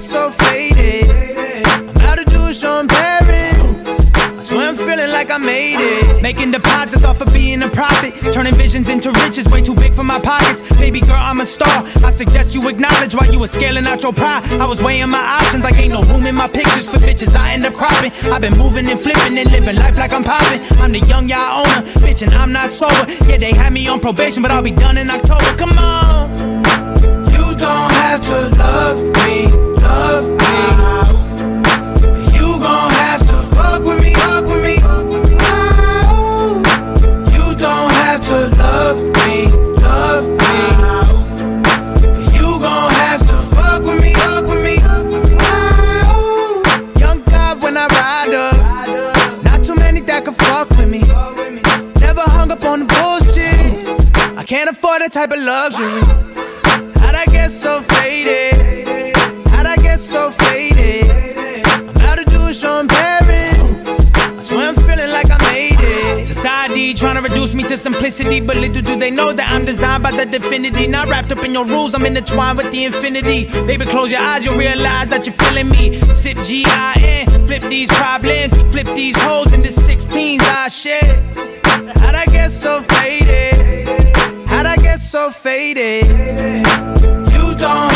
so faded. I'm about to do a show in Paris. I swear I'm feeling like I made it. Making deposits off of being a prophet. Turning visions into riches, way too big for my pockets. Baby girl, I'm a star. I suggest you acknowledge while you were scaling out your pride. I was weighing my options like ain't no room in my pictures for bitches I end up cropping. I've been moving and flipping and living life like I'm popping. I'm the young yacht owner, bitch, and I'm not sober. Yeah, they had me on probation, but I'll be done in October. Come on. You don't have to love me, love me. You gon' have to fuck with me, fuck with me. You don't have to love me, love me. You gon' have to fuck with me, fuck with me. Young God when I ride up, not too many that can fuck with me. Never hung up on the bullshit. I can't afford that type of luxury. How'd I get so faded? How'd I get so faded? I'm about to do a show in Paris. I swear I'm feeling like I made it. Society trying to reduce me to simplicity, but little do they know that I'm designed by the divinity. Not wrapped up in your rules, I'm intertwined with the infinity. Baby, close your eyes, you'll realize that you're feeling me. Sip G-I-N, flip these problems, flip these hoes into 16s, I shit. How'd I get so faded? How'd I get so faded? You don't